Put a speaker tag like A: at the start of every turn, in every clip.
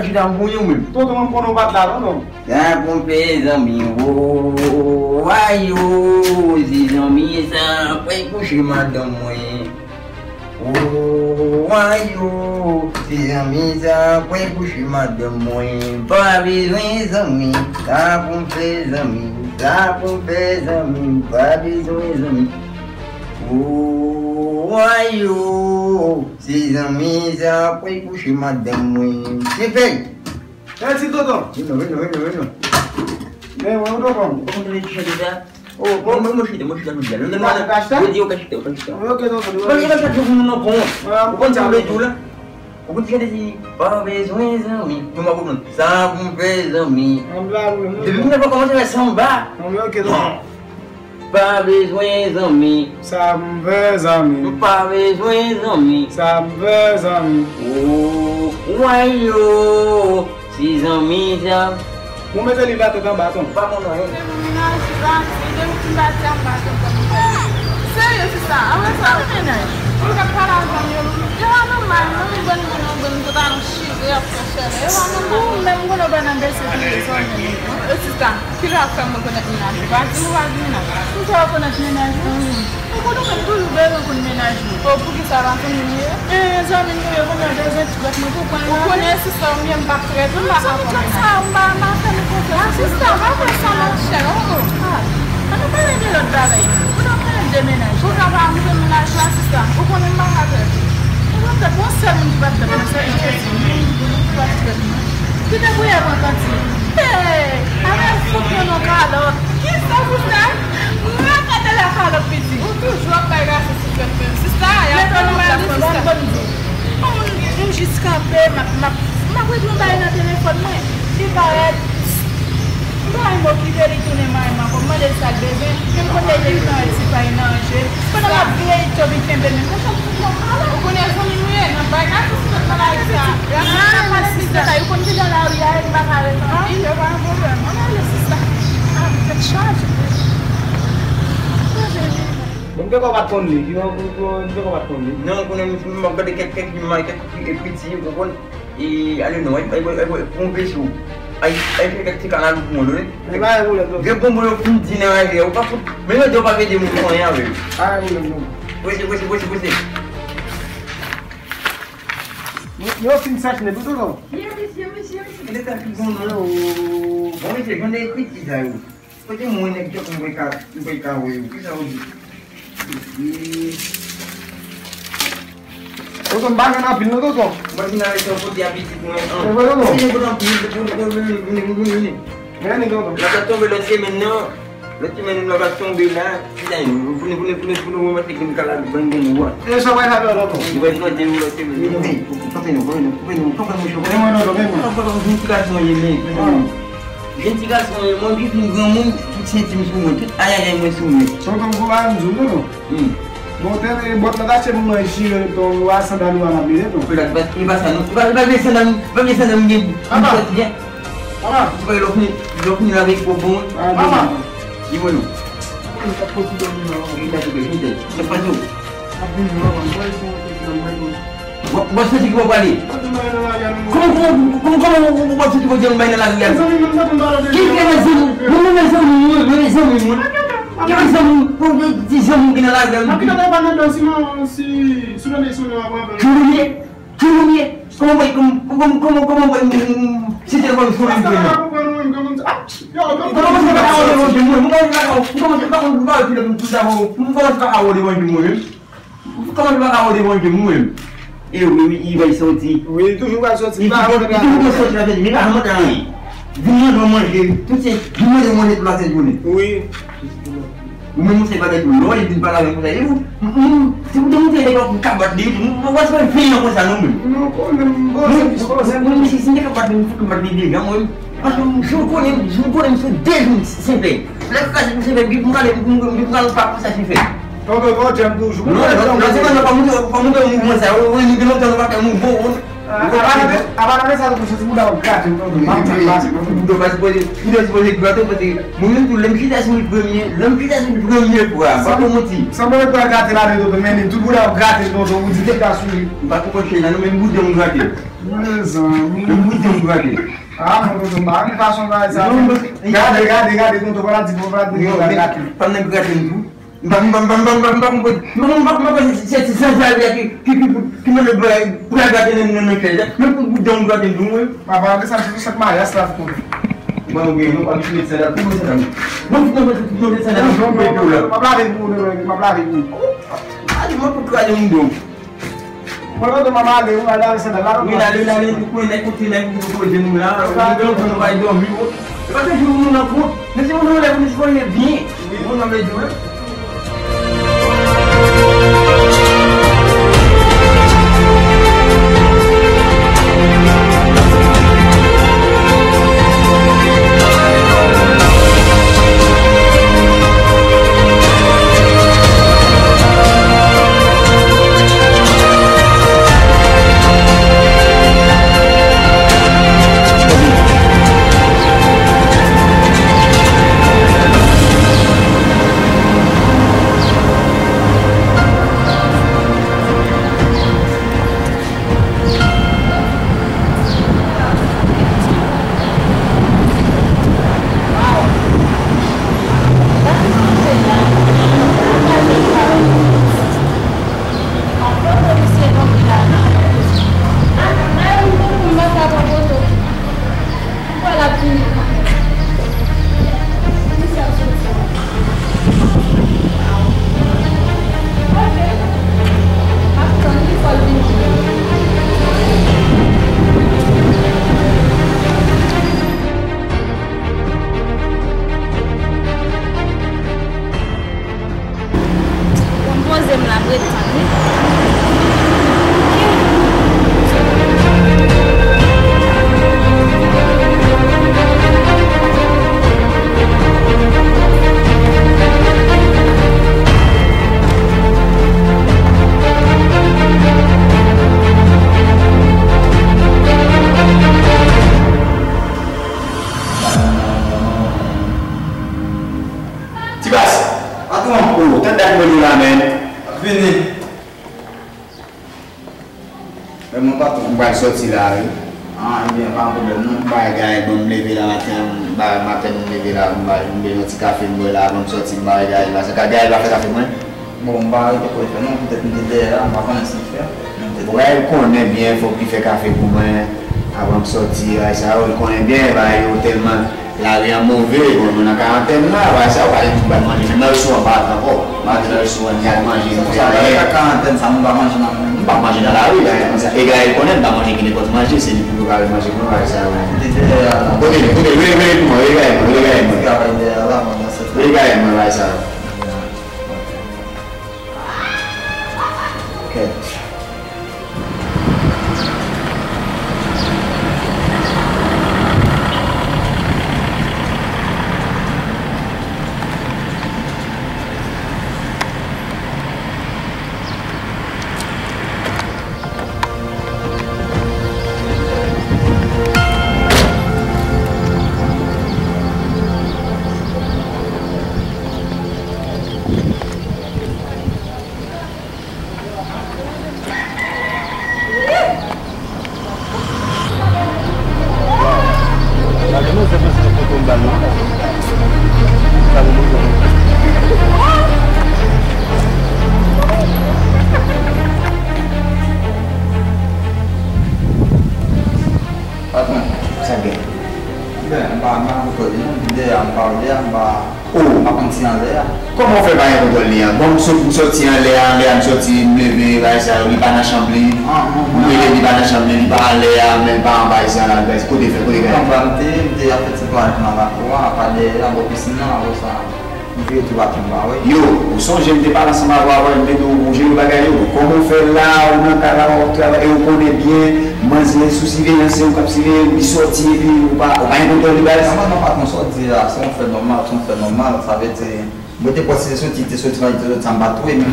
A: ficar te dando ruim mesmo.
B: Todo mundo quando bate lá, não?
A: Tá com pesaminho, ai, os homens foi por cima da mãe. Ai, os homens foi por cima da mãe. Paris, os homens, tá com pesaminho, Paris, os homens. Ai, os homens foi por cima da mãe. Que vem?
B: É esse Dodô.
A: Vem.
B: É o Dodô.
A: Como ele te chega? Oh, vamos chegar no dia. Não nada. Eu digo que eu
B: que Dodô.
A: Mas ele vai jogando no com. O quanto você leitura? O quanto você diz? Parabéns, mim. Tu me aguenta. Sabe um beijo mim. Deve me levar como você vai sambar.
B: Não que Dodô.
A: Parabéns, mim.
B: Sabe um beijo mim.
A: Parabéns, mim.
B: Sabe um beijo mim.
A: Oh, ai, oh. Esses homens já.
B: Como é que ele vai tocar batom?
A: Vamos lá, hein?
C: Sério, você está? Olha só, meninas. Fica parado, amigo. Eu não mais, não me vou no dar um X, eu não mesmo quando eu vou na desse aqui, eu está. Tira a cama quando a menina vai, não vai vir nada. Não só quando a menina eu quando eu tudo bem com menina. Ou porque estava com menina. Já menina, eu vou me dar gente que vai me acompanhar. Eu conheço só minha bactéria, não vai acompanhar. Assista, vai passar na chega. Eu não vai ler o dela aí. Eu não quero demenagem. Eu não vou me demenagem lá, assista. Eu vou nem mais fazer. Eu vou ter bom ser muito bacana, mas é isso. Que devo ir aguentando? Ei, a minha foca no calor. Que está buscando? Não é que ela fala pedir. O que o João pegar essa cicatriz? Assista, eu não vou me um escapé, mas coisa não dá aí na telefone, mãe. Que vai Vai, meu filho, ele tu nem mais, mas como ele sabe bem, eu não conheço ele não, esse pai não, gente. Quando ela vê ele, eu vim bem, mas eu não conheço o menino, não vai nada, você não vai lá. Eu quando ele olhar, ele vai falar, eu vou ver, olha ele, fica chato.
B: Não quer que eu bata com ele? Não quer que eu bata com ele?
A: Não, quando eu me mando que mais que pediu, quando e ali não, aí conversou. Aí fica lá no mundo, né?
B: Vai, mulher.
A: Vê como eu fui de não é eu passo. Mesmo deu para ver de muito manhã, velho.
B: Ah, mulher.
A: Você.
B: Eu fim de sete, né? Tudo não.
A: Ele tá aqui com o. Vamos ver, quando ele precisa, eu. Porque muito é que eu comprei carro, eu. Que saúde.
B: Eu tô embarcando na pila, doutor.
A: Mas na hora que eu podia abrir com ele.
B: Eu vou não.
A: Eu vou não pedir,
B: É, ninguém, doutor.
A: Nós estamos vendo assim, mas não. Nós estamos vendo lá. Não vai ter que me calar de banho de rua.
B: Eu só vai rápido, doutor.
A: Depois nós temos assim, vem, toca no chão.
B: Vem, doutor, vem, mano.
A: Toca no ventilação aí, né? Ventilação aí, mano, diz muito centímetros muito. Ai, muito sumido.
B: Só que eu vou lá no Zulu, não? Bota na data uma gira, então lá essa da lua na mesa, não?
A: Cuidado, vai ver se anda ninguém.
B: Ah,
A: vai louco lá vem pro bom.
B: ah,
A: E mano,
B: não tá conseguindo não.
A: você faz o.
B: Não,
A: Você tem que vou ali. Como você tem que vou vai lá? Quem quer mais um? Não é só que não que não lá
B: não vai para não se não agora.
A: Como vai se tem como for eu vai sortir.
B: Oui, toujours vai sortir.
A: Vai sortir de mim, vai arrumar aí. Vinha do mangue, tu sei, vinha do mangue lá sem bonito.
B: Oui.
A: O mesmo você vai dar do longe de parar com ele. Se não tem legal com acabar de, não vai ser feio com essa número. Não se sente acabar de não, mas não podemos desde sempre. Leva casa você vai vir com um papo sem feio.
B: Todo gol de do jogo.
A: Não, nós vamos para muito, mas eu não tenho para muito bom.
B: Abang satu khusus muda gratis untuk
A: momento lembra que dá muito premier quoi pas comme motif
B: ça me fait gratis là de mais tout muda gratis donc vous dites que assurer
A: pas comme chez là même bout de gratis
B: ah não não façon là ça regarde donc voilà dit pour gratis
A: pas nem gratis Bam c'est ça qui me le pour regarder non même pour bout de gratis nous
B: avant ça c'est chaque mariage ça pour
A: Bon, oui, nous allons finir ça là. Non, ça là.
B: Ma blague.
A: Ah, je m'en peux pas aller où donc.
B: Moi de maman aller où aller ça là.
A: Oui, là, pour écouter là, pour de nous là. On va dormir. Parce que nous n'a pas. Mais si on nous lève, nous soyons bien. On en met deux.
D: Sorti là, ah, il n'y a pas de problème. Non, bah, gars, bon, me lever là matin, me lever là, me un petit café, me là, me sortir, bah, gars, là, c'est gars, va faire café, moi.
E: Bon, bah, il faut faire, non, peut-être une idée là, on va pas ainsi faire.
D: Ouais, il connaît bien, il faut qu'il fasse café pour moi, avant de sortir, ça, il connaît bien, bah, il est tellement, la vie est mauvaise, on a quarantaine là, bah, ça, on va aller manger, mais là, le soir, on va attendre, le soir, on va manger,
E: la quarantaine, ça, on va manger dans le
D: pas manger dans la rue, et gars, il connaît pas manger qui n'est pas manger, c'est du coup, manger pour moi, ça. Regarde, ça. Ok. Comment on fait pas un lien? Bon, sortir en l'air, sortir, me lever, ça, il va dans la chambre, il va dans la chambre, il va en l'air, même pas en bas, ça, là, côté fait, côté fait.
E: On va me dire, en fait, c'est pas un endroit, pas de piscine, ça.
D: Yo, vous songez, je ne pas ensemble avoir un peu de bouger le bagage. Comment on fait là, on a un travail, on connaît bien, manger, soucis, lancer, on capte, il sortit, puis on va contrôler le bagage.
E: On va pas sortir là, si on fait normal, ça va être. Vous êtes passé sur le titre, sur le temps bateau et même.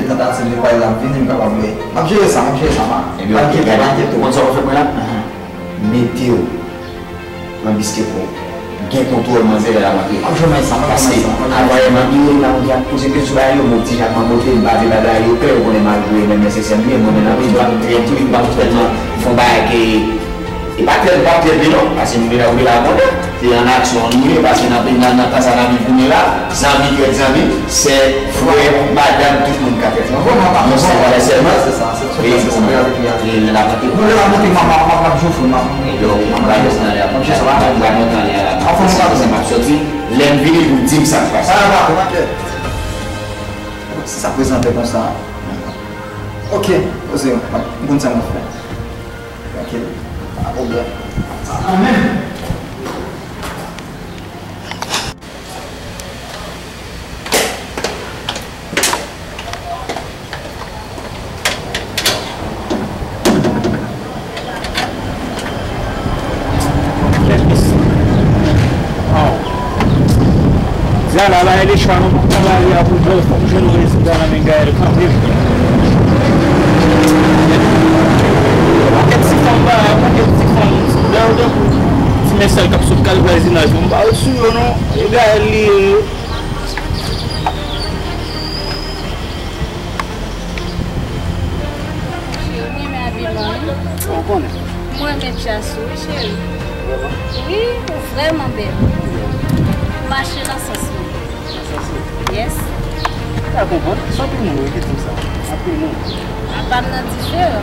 E: Tentasse di fare la fine in capabile. Ma c'è sa, ma.
D: E anche tu non so cosa quella? Metteo. Ma bischietto. Che controllo mangiare la mattina.
E: Ma c'è mai sa, ma
D: sì. Allora, ma io così che sulla io molti già ma molti in base da io credo con le marche nel senso che non è una cosa che tu mi batto per non vai che i parte di no, ma se mi viene a la moda, ti hanno azione lui, ma se na casa na mi funela, zami che zami, se fue badam tutto un caffè. Ma come ma non sai quale sia, ma se sa, la mattina ma giusto, ma io ma la sta nella non ci sarà la nota nella. Ha fatto se ma così, l'invito di Zim sa fa.
E: Ah, ma che ça présente comme ça. Ok, così, buon siamo. Ok. Pas problème.
A: Amen.
F: Zala la ele shano la ya bu do function wa isdana min gair kamri paket si famba paket si famba da si mesal kap sub kal voisinage mo ba su no egali
C: Moi, mes chassous, chérie. Oui, vraiment belle. Marcher dans ce sens. Yes.
F: Tá bom, só tem um aqui, tu sabe. Aqui não.
C: A panna de gelo.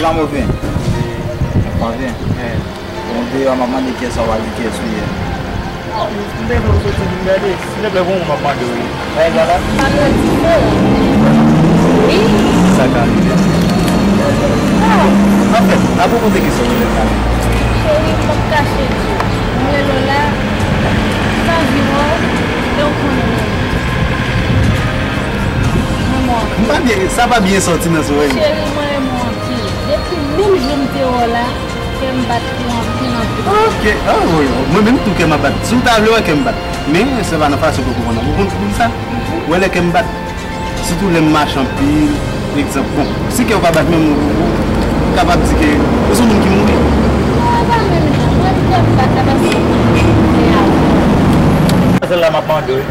E: Lá meu bem. Tá vendo? É. Vamos ver a mamãe de que essa hora de que é sua.
F: Não tem como você entender isso. Você leva uma mamãe de hoje. Vai agora.
C: Panna de gelo. Oui.
F: Sacane. Ah, ok. A pouco tem que ser o cara.
C: Chérie, pour cacher. Mais là, ça vient. Donc on est.
F: Ça va bien sortir dans ce way.
C: Chérie, moi et moi. Depuis même je me dis là, que me battre en
F: Ok, oh oui, moi-même tout que me battre. Sous ta loi que me battre. Mais ça va pas faire ce que vous comprenez ça. Où est-ce que me battre? Surtout les marches en pile, exemple. Bon, si que vous va battre même capable de dire que vous êtes qui mourir. Celle-là m'a pas deux.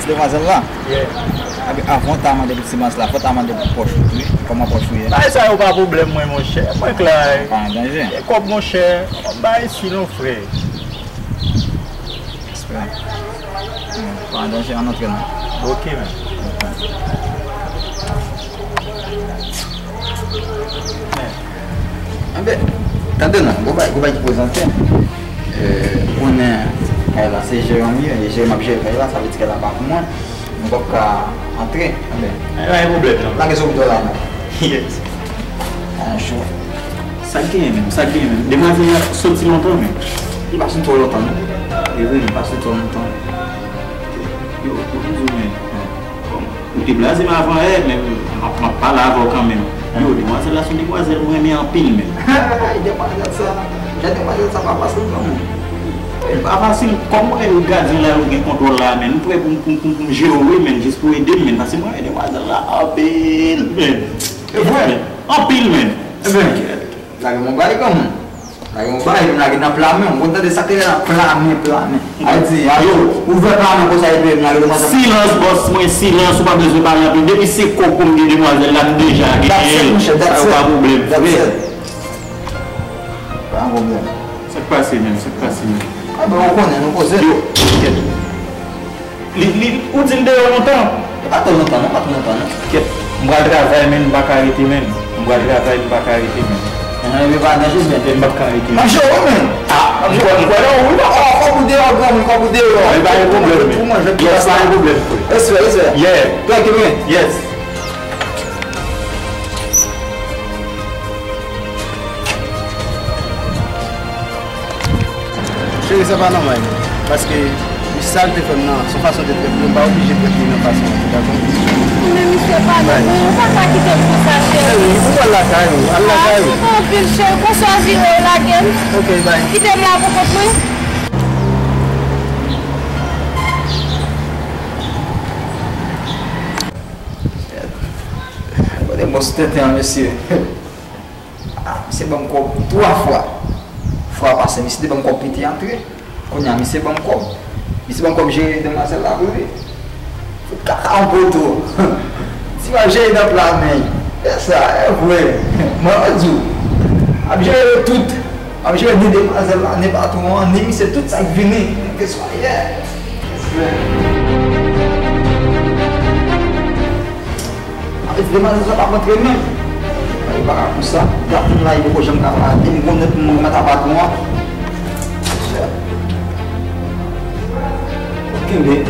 E: Tu devrais celle-là? Avant ta main de petits là, faut ta main de poche. Comment poche oui?
F: Ah ça pas problème moi mon cher. Moi clair.
E: Pas en danger.
F: Comme mon cher, bah ici nos frères.
E: Pas en danger en entraînement.
F: OK même.
E: Ah ben, t'as non, on va te présenter. On est là, c'est Jérémy, et Jérémy là, ça veut dire qu'elle a pas pour moi. On va entrer.
F: Pas de problème.
E: La question de là.
F: Yes.
E: Un chaud.
F: Ça gagne même. Demoiselle sorti longtemps même.
E: Il passe trop longtemps.
F: Il passe trop longtemps. Yo, ou te blasé mais avant elle, mais m'a pas là avant quand même. Yo, demoiselle là sont demoiselles moi mais en pile même.
E: Demoiselle ça. J'ai demoiselle ça va passer comme
F: Avant, comment elle regarde là, elle contrôle là, mais nous pouvons gérer, mais juste pour aider, mais parce que moi, elle est là, en pile, mais. En pile, mais.
E: Là, mon gars, est comme. Là, mon gars, il a plat, mais on compte de ça, il a plat. Elle dit, yo, ouvrez pas, mais ça, il a le
F: silence, boss, moi, silence, pas besoin de parler. Depuis c'est comme des demoiselles là, déjà. Pas de problème.
E: Pas de problème.
F: C'est passé même, c'est passé même.
E: Ah ben on connaît, nous posons.
F: Où dit-il de longtemps?
E: Pas trop longtemps, pas trop longtemps.
F: Je vais travailler, mais je ne vais pas arrêter même. Je buat travail pas carité mais.
E: Mais pas nager mais
F: Il pas carité.
E: marche même. Ah, je vois là, on va vous dire encore, on va vous dire.
F: Il pas un problème.
E: Pour moi, je
F: Il y a pas un problème.
E: Est-ce que
F: Yeah.
E: toi qui viens?
F: Yes. Chérie, c'est pas normal. Parce que ça le fait non, son façon de faire, on pas obligé de faire une façon. D'accord?
C: Mais monsieur, pardon, on va pas quitter pour ça, chérie.
F: Allah caillou, Allah caillou.
C: On peut chérie, qu'on soit viré la gueule.
F: Ok, bye.
C: Quittez-moi pour construire.
E: Vous mostrez un monsieur. C'est bon comme 3 fois. Fois passé, mais c'est bon comme petit entré. On a mis c'est bon comme. C'est bon comme j'ai demoiselle là pour lui. Faut caca en poteau. Si moi j'ai dans plat mais c'est ça, ouais. Moi je dis j'ai tout. J'ai des demoiselles là, n'est pas tout on est c'est tout ça qui vient. Que soit hier. Demoiselle ça pas rentrer même. Il va comme ça, garde là il faut que j'aime camarade, il me mettre à battre moi. Ok, mais